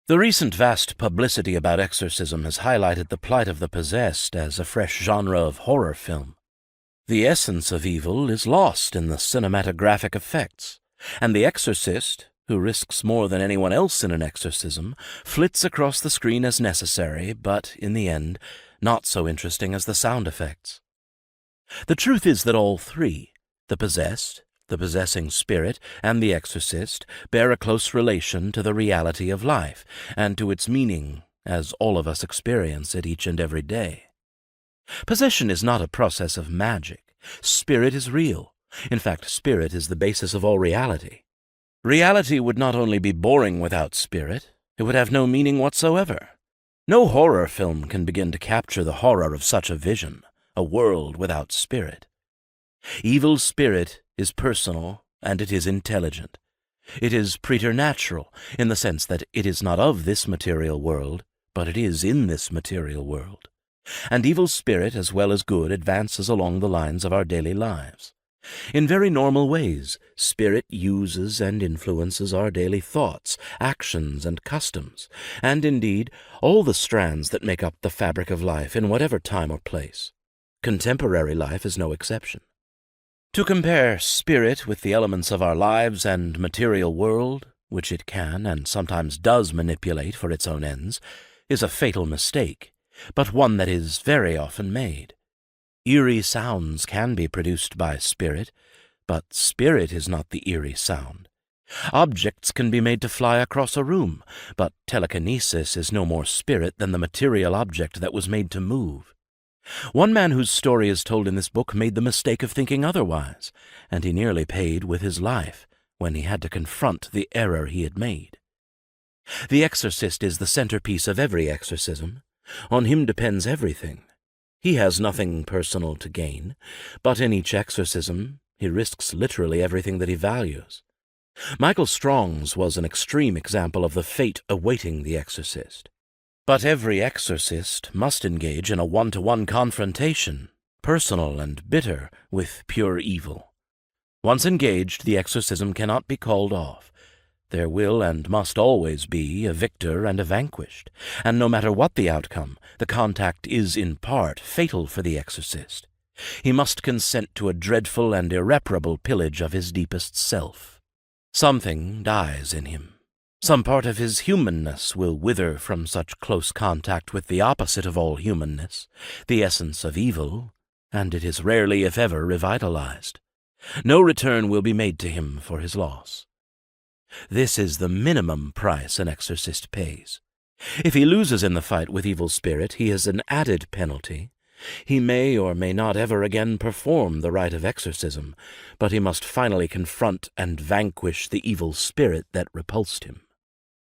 The recent vast publicity about exorcism has highlighted the plight of the possessed as a fresh genre of horror film. The essence of evil is lost in the cinematographic effects, and the exorcist, who risks more than anyone else in an exorcism, flits across the screen as necessary, but, in the end, not so interesting as the sound effects. The truth is that all three, the possessed, the possessing spirit, and the exorcist, bear a close relation to the reality of life and to its meaning as all of us experience it each and every day. Possession is not a process of magic. Spirit is real. In fact, spirit is the basis of all reality. Reality would not only be boring without spirit, it would have no meaning whatsoever. No horror film can begin to capture the horror of such a vision, a world without spirit. Evil spirit is personal, and it is intelligent. It is preternatural, in the sense that it is not of this material world, but it is in this material world. And evil spirit, as well as good, advances along the lines of our daily lives. In very normal ways, spirit uses and influences our daily thoughts, actions, and customs, and indeed all the strands that make up the fabric of life in whatever time or place. Contemporary life is no exception. To compare spirit with the elements of our lives and material world, which it can and sometimes does manipulate for its own ends, is a fatal mistake, but one that is very often made. Eerie sounds can be produced by spirit, but spirit is not the eerie sound. Objects can be made to fly across a room, but telekinesis is no more spirit than the material object that was made to move. One man whose story is told in this book made the mistake of thinking otherwise, and he nearly paid with his life when he had to confront the error he had made. The exorcist is the centerpiece of every exorcism. On him depends everything. He has nothing personal to gain, but in each exorcism he risks literally everything that he values. Michael Strong's was an extreme example of the fate awaiting the exorcist. But every exorcist must engage in a one-to-one confrontation, personal and bitter, with pure evil. Once engaged, the exorcism cannot be called off. There will and must always be a victor and a vanquished, and no matter what the outcome, the contact is in part fatal for the exorcist. He must consent to a dreadful and irreparable pillage of his deepest self. Something dies in him. Some part of his humanness will wither from such close contact with the opposite of all humanness, the essence of evil, and it is rarely, if ever, revitalized. No return will be made to him for his loss. This is the minimum price an exorcist pays. If he loses in the fight with evil spirit, he has an added penalty. He may or may not ever again perform the rite of exorcism, but he must finally confront and vanquish the evil spirit that repulsed him.